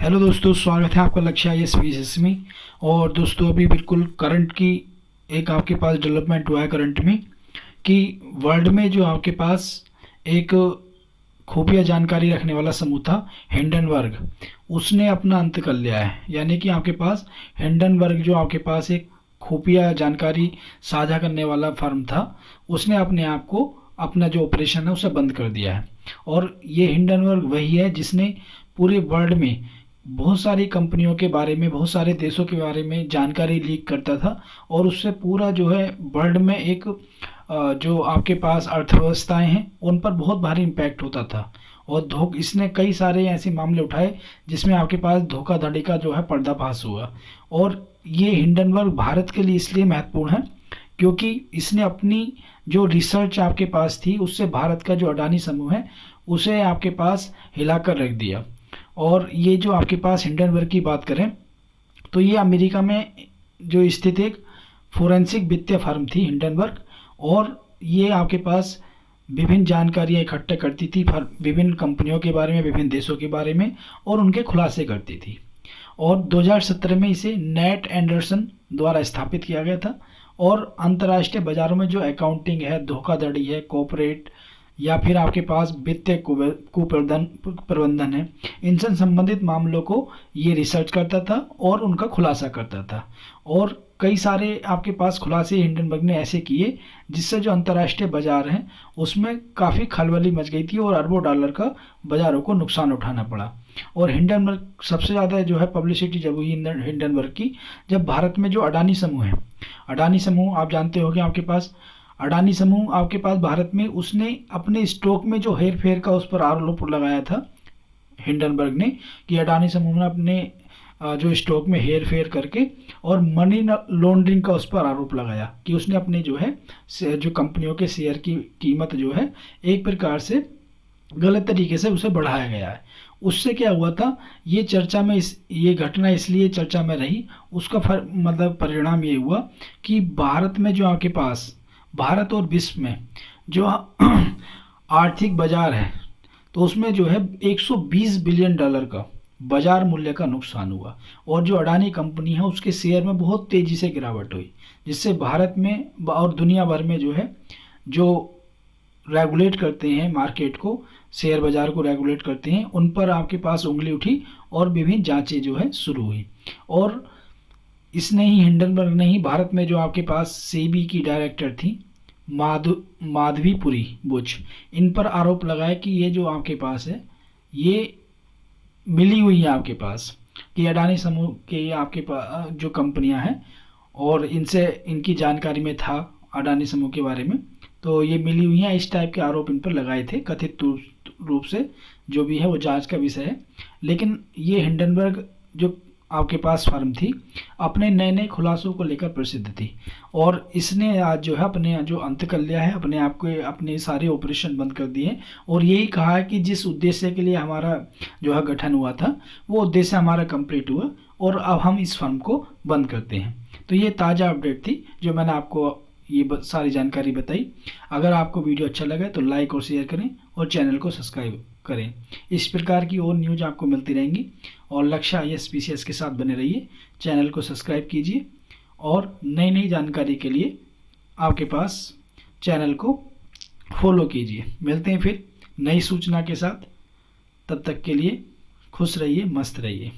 Hello दोस्तों, स्वागत है आपका लक्ष्य IAS में। और दोस्तों अभी बिल्कुल करंट की एक आपके पास डेवलपमेंट हुआ है करंट में कि वर्ल्ड में जो आपके पास एक खुफिया जानकारी रखने वाला समूह था हिंडनबर्ग, उसने अपना अंत कर लिया है। यानी कि आपके पास हिंडनबर्ग जो आपके पास एक खुफिया जानकारी साझा करने वाला फर्म था, उसने अपने आप को अपना जो ऑपरेशन है उसे बंद कर दिया है। और ये हिंडनबर्ग वही है जिसने पूरे वर्ल्ड में बहुत सारी कंपनियों के बारे में, बहुत सारे देशों के बारे में जानकारी लीक करता था। और उससे पूरा जो है वर्ल्ड में एक जो आपके पास अर्थव्यवस्थाएं हैं उन पर बहुत भारी इम्पैक्ट होता था। और इसने कई सारे ऐसे मामले उठाए जिसमें आपके पास धोखाधड़ी का जो है पर्दाफाश हुआ। और ये हिंडनबर्ग भारत के लिए इसलिए महत्वपूर्ण है क्योंकि इसने अपनी जो रिसर्च आपके पास थी उससे भारत का जो अडानी समूह है उसे आपके पास हिलाकर रख दिया। और ये जो आपके पास हिंडनबर्ग की बात करें तो ये अमेरिका में जो स्थित एक फोरेंसिक वित्तीय फर्म थी हिंडनबर्ग। और ये आपके पास विभिन्न जानकारियाँ इकट्ठा करती थी विभिन्न कंपनियों के बारे में, विभिन्न देशों के बारे में, और उनके खुलासे करती थी। और 2017 में इसे नेट एंडरसन द्वारा स्थापित किया गया था। और अंतर्राष्ट्रीय बाजारों में जो अकाउंटिंग है, धोखाधड़ी है, कॉर्पोरेट या फिर आपके पास वित्तीय प्रबंधन है, इनसे संबंधित मामलों को ये रिसर्च करता था और उनका खुलासा करता था। और कई सारे आपके पास खुलासे हिंडनबर्ग ने ऐसे किए जिससे जो अंतर्राष्ट्रीय बाजार हैं उसमें काफ़ी खलबली मच गई थी और अरबों डॉलर का बाजारों को नुकसान उठाना पड़ा। और हिंडनबर्ग सबसे ज़्यादा जो है पब्लिसिटी जब हुई हिंडनबर्ग की, जब भारत में जो अडानी समूह है, अडानी समूह आप जानते हो कि आपके पास अडानी समूह आपके पास भारत में उसने अपने स्टॉक में जो हेर फेर का उस पर आरोप लगाया था हिंडनबर्ग ने कि अडानी समूह ने अपने जो स्टॉक में हेर फेर करके और मनी लॉन्ड्रिंग का उस पर आरोप लगाया कि उसने अपने जो है जो कंपनियों के शेयर की कीमत जो है एक प्रकार से गलत तरीके से उसे बढ़ाया गया है। उससे क्या हुआ था, ये चर्चा में ये घटना इसलिए चर्चा में रही, उसका मतलब परिणाम ये हुआ कि भारत में जो आपके पास भारत और विश्व में जो आर्थिक बाजार है तो उसमें जो है 120 बिलियन डॉलर का बाजार मूल्य का नुकसान हुआ। और जो अडानी कंपनी है उसके शेयर में बहुत तेज़ी से गिरावट हुई, जिससे भारत में और दुनिया भर में जो है जो रेगुलेट करते हैं मार्केट को, शेयर बाज़ार को रेगुलेट करते हैं, उन पर आपके पास उंगली उठी और विभिन्न जांचें जो है शुरू हुई। और इसने ही हिंडनबर्ग ने ही भारत में जो आपके पास सेबी की डायरेक्टर थी माधवीपुरी बुच, इन पर आरोप लगाया कि ये जो आपके पास है ये मिली हुई है आपके पास कि अडानी समूह के आपके पास जो कंपनियां हैं और इनसे इनकी जानकारी में था अडानी समूह के बारे में, तो ये मिली हुई हैं। इस टाइप के आरोप इन पर लगाए थे कथित रूप से, जो भी है वो जांच का विषय है। लेकिन ये हिंडनबर्ग जो आपके पास फर्म थी अपने नए नए खुलासों को लेकर प्रसिद्ध थी। और इसने आज जो है अपने जो अंत कर लिया है, अपने आप को अपने सारे ऑपरेशन बंद कर दिए और यही कहा है कि जिस उद्देश्य के लिए हमारा जो है गठन हुआ था वो उद्देश्य हमारा कंप्लीट हुआ और अब हम इस फर्म को बंद करते हैं। तो ये ताज़ा अपडेट थी जो मैंने आपको ये सारी जानकारी बताई। अगर आपको वीडियो अच्छा लगा तो लाइक और शेयर करें और चैनल को सब्सक्राइब करें। इस प्रकार की और न्यूज़ आपको मिलती रहेंगी और लक्ष्य IAS के साथ बने रहिए। चैनल को सब्सक्राइब कीजिए और नई नई जानकारी के लिए आपके पास चैनल को फॉलो कीजिए। मिलते हैं फिर नई सूचना के साथ, तब तक के लिए खुश रहिए, मस्त रहिए।